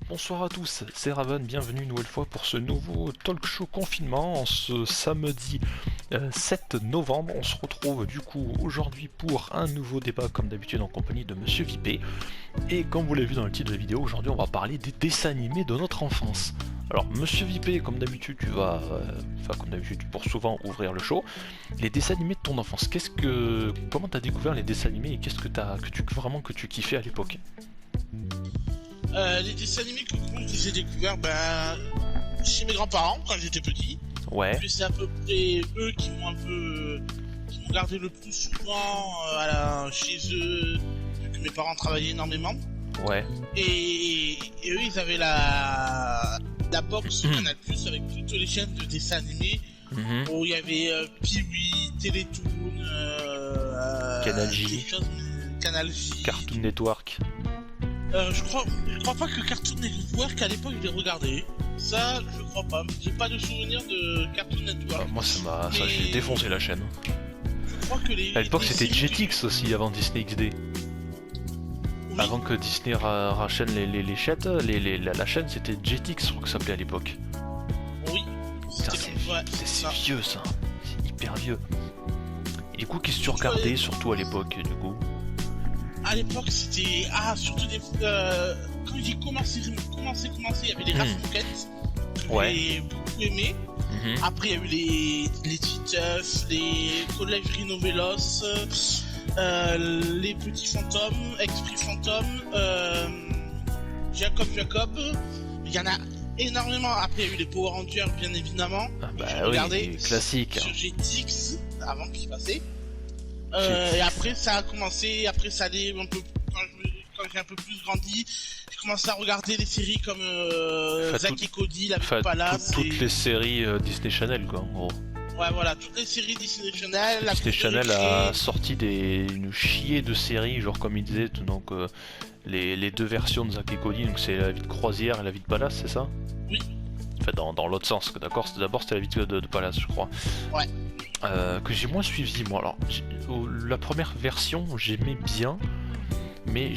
Bonsoir à tous, c'est Raven, bienvenue une nouvelle fois pour ce nouveau talk show confinement en ce samedi 7 novembre. On se retrouve du coup aujourd'hui pour un nouveau débat comme d'habitude en compagnie de Monsieur Vipé. Et comme vous l'avez vu dans le titre de la vidéo, aujourd'hui on va parler des dessins animés de notre enfance. Alors Monsieur Vipé, comme d'habitude tu vas, comme d'habitude pour souvent ouvrir le show, les dessins animés de ton enfance, comment t'as découvert les dessins animés et qu'est-ce que tu kiffais à l'époque? Les dessins animés que j'ai découvert chez mes grands-parents quand j'étais petit. Ouais. Puis c'est à peu près eux qui m'ont gardé le plus souvent chez eux, vu que mes parents travaillaient énormément. Ouais. Et eux ils avaient la box Canal Plus avec toutes les chaînes de dessins animés où il y avait Pee-wee, Télétoon, Canal J, Canal J, Cartoon Network. Je crois pas que Cartoon Network à l'époque je l'ai regardé. Ça, je crois pas. J'ai pas de souvenir de Cartoon Network. Moi, j'ai défoncé la chaîne. Je crois que à l'époque, c'était Jetix aussi avant Disney XD. Oui. Avant que Disney rachète les chaînes, la chaîne c'était Jetix, je crois que ça s'appelait à l'époque. Oui. C'est vieux ça. C'est hyper vieux. Et du coup, qu'est-ce que tu regardais surtout à l'époque du coup? À l'époque, c'était surtout des quand j'ai commencé, il y avait les Rasmussen que j'ai beaucoup aimé. Après, il y a eu les Titeuf, les Collège Rhinovélos, les Petits Fantômes, Esprit Fantôme, Jacob. Il y en a énormément. Après, il y a eu les Power Rangers, bien évidemment. Oui, classique. Sur GTX avant qu'il passait. Et après ça a commencé, ça allait un peu quand j'ai un peu plus grandi, j'ai commencé à regarder des séries comme Zack et Cody, La Vie de Palace, toutes les séries Disney Channel quoi en gros. Ouais voilà, toutes les séries Disney Channel. Disney Channel a sorti une chier de séries, genre comme il disait, donc les deux versions de Zack et Cody, donc c'est La Vie de Croisière et La Vie de Palace, c'est ça? Oui. Enfin dans l'autre sens, d'abord c'était La Vie de Palace je crois. Ouais. Que j'ai moins suivi moi. Alors la première version j'aimais bien, mais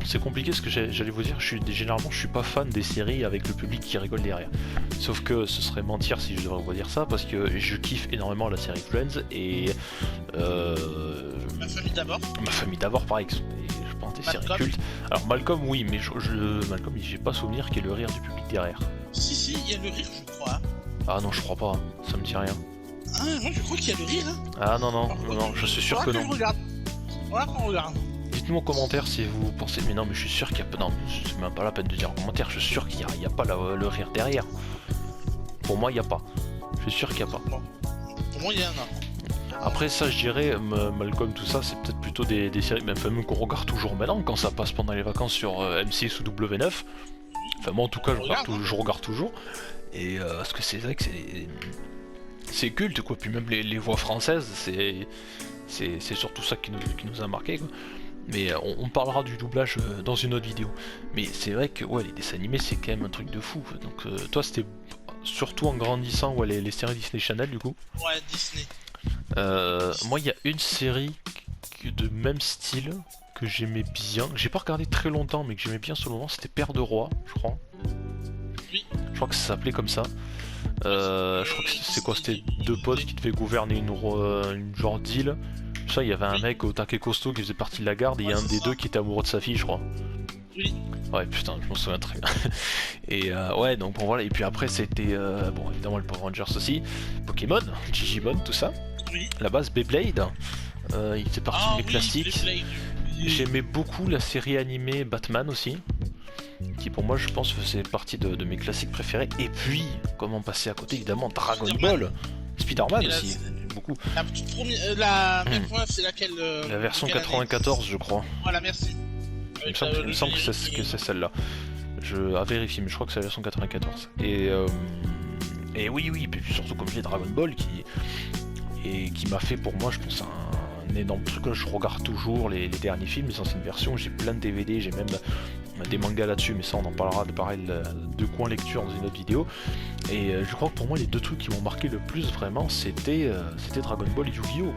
c'est compliqué parce que j'allais vous dire, généralement je suis pas fan des séries avec le public qui rigole derrière. Sauf que ce serait mentir si je devrais vous dire ça, parce que je kiffe énormément la série Friends et Ma famille d'abord pareil, je pense des séries cultes. Alors Malcolm oui, mais Malcolm j'ai pas souvenir qu'il y ait le rire du public derrière. Si, il y a le rire je crois. Ah non je crois pas, ça me dit rien. Ah moi je crois qu'il y a le rire. Ah non, je suis sûr que non. Voilà qu'on regarde. Dites-nous en commentaire si vous pensez, mais non mais je suis sûr qu'il y a pas, non c'est même pas la peine de dire en commentaire, je suis sûr qu'il y a pas le rire derrière. Pour moi il y a pas, je suis sûr qu'il y a pas. Bon. Pour moi il y en a. Après ça je dirais, Malcolm tout ça c'est peut-être plutôt des séries, même qu'on regarde toujours maintenant quand ça passe pendant les vacances sur M6 ou W9. Enfin moi en tout cas je regarde toujours. Et parce que c'est vrai que c'est culte quoi, puis même les voix françaises, c'est surtout ça qui nous a marqué quoi. Mais on parlera du doublage dans une autre vidéo. Mais c'est vrai que ouais, les dessins animés c'est quand même un truc de fou. Donc toi c'était surtout en grandissant les séries Disney Channel du coup. Ouais Disney. Moi il y a une série de même style que j'aimais bien. J'ai pas regardé très longtemps mais que j'aimais bien sur le moment, c'était Père de Roi je crois. Oui. Je crois que ça s'appelait comme ça. Je crois que c'est quoi, c'était deux potes qui devaient gouverner une genre d'île. Ça, il y avait un mec au taquet costaud qui faisait partie de la garde et il y a un des deux qui était amoureux de sa fille, je crois. Oui. Ouais, putain, je m'en souviens très bien. Et ouais, donc bon voilà. Et puis après, c'était bon, évidemment, le Power Rangers aussi, Pokémon, Digimon, tout ça. Oui. La base Beyblade, il faisait partie de mes classiques. J'aimais beaucoup la série animée Batman aussi, qui pour moi je pense faisait partie de mes classiques préférés. Et puis, comment passer à côté, évidemment, Dragon Ball, Spider-Man aussi, beaucoup. La petite première, c'est laquelle la version 94 je crois. Voilà, merci. Il me semble que c'est celle-là. À vérifier, mais je crois que c'est la version 94. Et oui, et puis surtout comme je dis, Dragon Ball qui m'a fait pour moi, je pense, un énorme truc. Là, je regarde toujours les derniers films, les anciennes versions, j'ai plein de DVD, j'ai même des mangas là-dessus, mais ça on en parlera de pareil de coin lecture dans une autre vidéo. Et je crois que pour moi les deux trucs qui m'ont marqué le plus vraiment c'était Dragon Ball et Yu-Gi-Oh!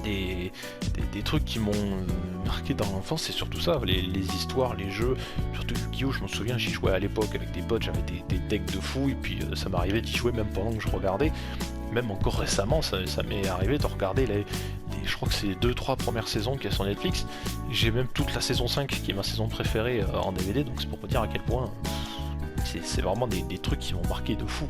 des trucs qui m'ont marqué dans l'enfance, c'est surtout ça, les histoires, les jeux, surtout Yu-Gi-Oh! Je m'en souviens, j'y jouais à l'époque avec des potes, j'avais des decks de fou, et puis ça m'arrivait d'y jouer même pendant que je regardais. Même encore récemment, ça m'est arrivé de regarder je crois que c'est les 2-3 premières saisons qu'il y a sur Netflix. J'ai même toute la saison 5 qui est ma saison préférée en DVD, donc c'est pour vous dire à quel point c'est vraiment des trucs qui m'ont marqué de fou.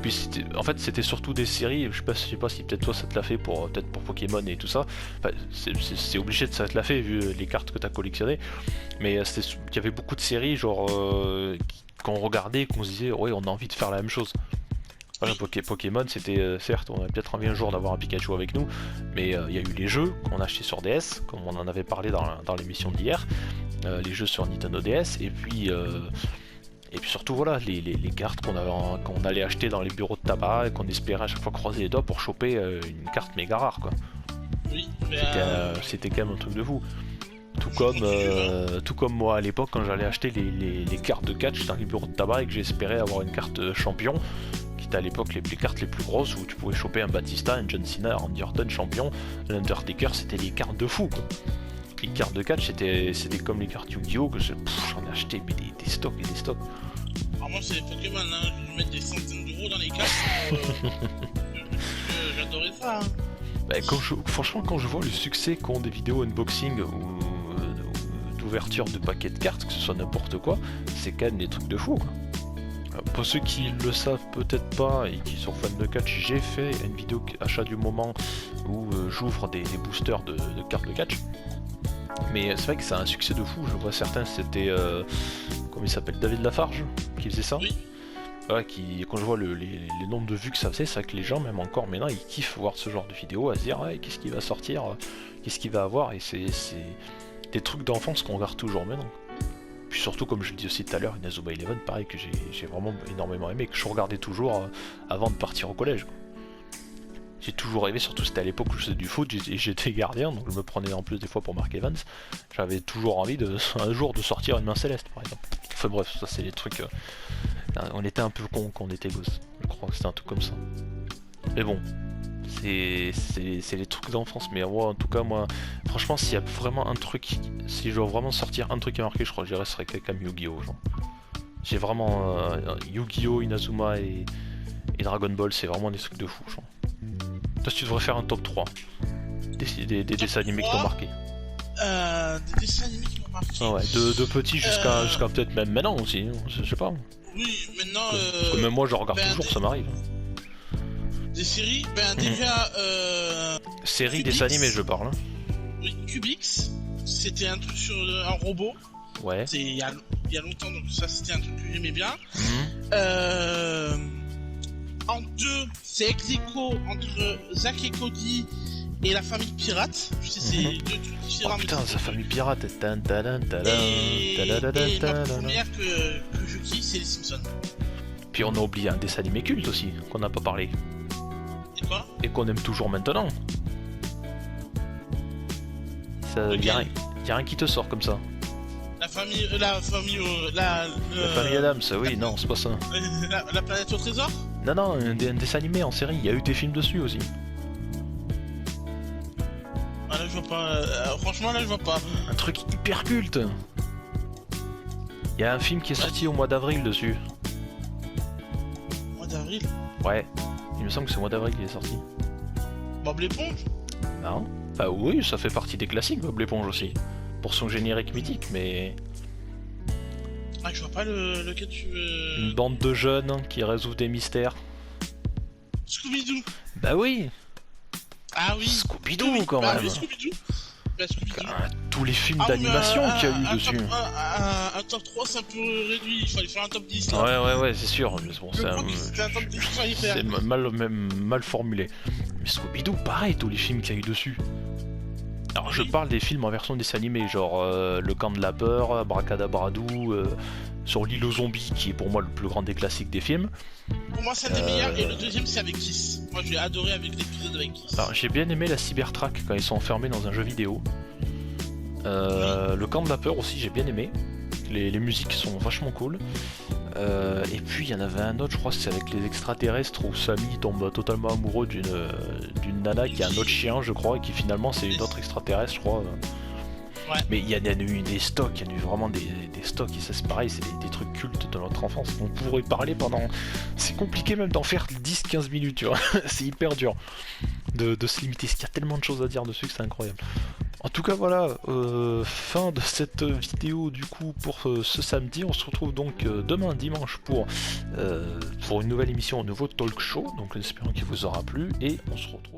Puis en fait c'était surtout des séries, je sais pas si peut-être toi ça te l'a fait peut-être pour Pokémon et tout ça, enfin, c'est obligé de ça te l'a fait vu les cartes que t'as collectionnées, mais il y avait beaucoup de séries genre qu'on regardait, qu'on se disait ouais on a envie de faire la même chose. Voilà, Pokémon c'était certes on a peut-être envie un jour d'avoir un Pikachu avec nous, mais il y a eu les jeux qu'on a achetés sur DS, comme on en avait parlé dans l'émission d'hier, les jeux sur Nintendo DS, et puis surtout voilà, les cartes qu'on allait acheter dans les bureaux de tabac et qu'on espérait à chaque fois croiser les doigts pour choper une carte méga rare quoi. Oui, c'était quand même un truc de fou. Tout comme moi à l'époque quand j'allais acheter les cartes de catch dans les bureaux de tabac et que j'espérais avoir une carte champion, qui était à l'époque les cartes les plus grosses où tu pouvais choper un Batista, un John Cena, un Randy Orton champion, l'Undertaker, c'était les cartes de fou quoi. Les cartes de catch c'était comme les cartes Yu-Gi-Oh! Que j'en ai acheté mais des stocks et des stocks. Alors moi c'est Pokémon, hein. Je vais mettre des centaines d'euros dans les cartes. J'adorais ça. Hein. Bah, franchement quand je vois le succès qu'ont des vidéos unboxing ou d'ouverture de paquets de cartes, que ce soit n'importe quoi, c'est quand même des trucs de fou quoi. Pour ceux qui le savent peut-être pas et qui sont fans de catch, j'ai fait une vidéo achat du moment où j'ouvre des boosters de cartes de catch. Mais c'est vrai que ça a un succès de fou, je vois certains, c'était comment il s'appelle, David Lafarge qui faisait ça. Oui. Voilà, quand je vois les nombres de vues que ça faisait, c'est vrai que les gens même encore maintenant ils kiffent voir ce genre de vidéo, à se dire ouais, qu'est-ce qui va sortir, qu'est-ce qu'il va avoir, et c'est des trucs d'enfance qu'on regarde toujours maintenant. Puis surtout comme je le dis aussi tout à l'heure, Inazuma Eleven, pareil que j'ai vraiment énormément aimé, que je regardais toujours avant de partir au collège quoi. J'ai toujours rêvé, surtout c'était à l'époque où je faisais du foot et j'étais gardien, donc je me prenais en plus des fois pour Mark Evans. J'avais toujours envie un jour de sortir une main céleste par exemple. Enfin bref, ça c'est des trucs... on était un peu cons quand on était gosse, je crois que c'était un truc comme ça. Mais bon, c'est les trucs d'enfance, mais moi, en tout cas moi, franchement s'il y a vraiment un truc, si je dois vraiment sortir un truc qui a marqué, je crois que je dirais ce serait quand même Yu-Gi-Oh! Genre. J'ai vraiment... Yu-Gi-Oh! Inazuma et Dragon Ball, c'est vraiment des trucs de fou genre. Toi, tu devrais faire un top 3 des dessins animés qui t'ont marqué. Des dessins animés qui m'ont marqué. Ah ouais, de petits jusqu'à peut-être même maintenant aussi, je sais pas. Oui, maintenant. Parce que même moi, je regarde toujours, ça m'arrive. Des séries, déjà. Séries, dessins animés, je parle. Oui, Cubix, c'était un truc sur un robot. Ouais. C'est il y a longtemps, donc ça c'était un truc que j'aimais bien. En deux, c'est ex-aequo entre Zack et Cody et la famille pirate. Je sais, c'est deux trucs différents. Oh putain, sa famille pirate. Et ma première que je kiffe, c'est les Simpsons. Puis on a oublié un dessin animé culte aussi, qu'on n'a pas parlé. Et quoi? Et qu'on aime toujours maintenant. Y a rien qui te sort comme ça. La famille Adams, oui, non, c'est pas ça. La planète au trésor? Non, un dessin animé en série, il y a eu des films dessus aussi. Ah là je vois pas, franchement là je vois pas. Un truc hyper culte. Il y a un film qui est sorti au mois d'avril dessus. Mois d'avril? Ouais, il me semble que c'est au mois d'avril qu'il est sorti. Bob l'éponge? Non. Enfin oui, ça fait partie des classiques Bob l'éponge aussi. Pour son générique mythique, mais... Ah, je vois pas lequel tu veux... Une bande de jeunes qui résolvent des mystères. Scooby-Doo. Bah oui. Ah oui. Scooby-Doo quand même. Oui, Scooby-Doo. Tous les films d'animation qu'il y a eu dessus. Un top 3 c'est un peu réduit, il fallait faire un top 10 là. Ouais, c'est sûr. Bon, c'est mal formulé. Mais Scooby-Doo, pareil, tous les films qu'il y a eu dessus. Alors je parle des films en version dessin animé, genre Le Camp de la Peur, Abracadabradou, sur l'île aux zombies, qui est pour moi le plus grand des classiques des films. Pour moi c'est un des meilleurs, et le deuxième c'est avec Kiss. Moi j'ai adoré avec l'épisode avec Kiss. Alors j'ai bien aimé la Cybertrack quand ils sont enfermés dans un jeu vidéo. Le Camp de la Peur aussi j'ai bien aimé. les musiques sont vachement cool. Et puis il y en avait un autre, je crois, c'est avec les extraterrestres où Sammy tombe totalement amoureux d'une nana qui a un autre chien, je crois, et qui finalement c'est une autre extraterrestre, je crois. Ouais. Mais il y a eu des stocks, il y a eu vraiment des stocks, et ça c'est pareil, c'est des trucs cultes de notre enfance. On pourrait parler pendant... C'est compliqué même d'en faire 10-15 minutes, tu vois. C'est hyper dur de se limiter, il y a tellement de choses à dire dessus que c'est incroyable. En tout cas voilà, fin de cette vidéo du coup pour ce samedi. On se retrouve donc demain dimanche pour une nouvelle émission, un nouveau talk show. Donc espérons qu'il vous aura plu et on se retrouve.